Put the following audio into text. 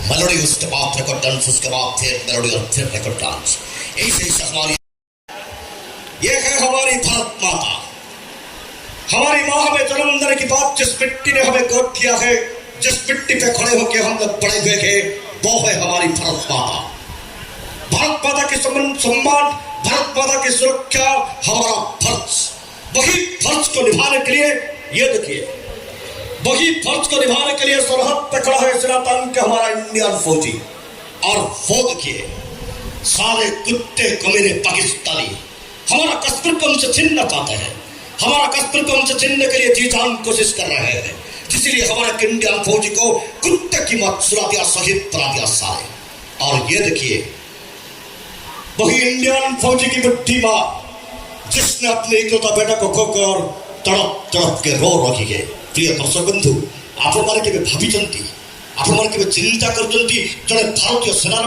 Melody उसके बाद record dance, उसके बाद फिर मेलोडी और फिर रिकॉर्ड डांस। ऐसे ही हमारी ये है हमारी भारत माता। हमारी माँ हमें जन्म देने की बात जिस मिट्टी ने हमें गोद किया है, जिस मिट्टी पे खड़े होकर हम लोग बड़े हुए थे, वो है हमारी भारत माता। भारत माता के सम्मान, भारत माता की सुरक्षा हमारा फर्ज। वही फर्ज को निभाने के लिए ये देखिए, वही फर्ज को निभाने के लिए सरहद पे खड़ा है सिरातान के हमारा इंडियन फौजी। और वो देखिए सारे कुत्ते कमीने पाकिस्तानी हमारा कश्मीर को हमसे छीनना चाहते हैं, हमारा कश्मीर को हमसे छीनने के लिए जी जान कोशिश कर रहे हैं। इसलिए हमारे इंडियन फौजी को कुत्ते की मौत सुना दिया, शहीद करा दिया सारे। और ये देखिए वही इंडियन फौजी की बुढ़ी माँ जिसने अपने इकलौता बेटा को खोकर तड़प तड़प के रो रही है। प्रिय दर्शक बंधु, आप भाभी, आप चिंता कर जड़े भारतीय सेना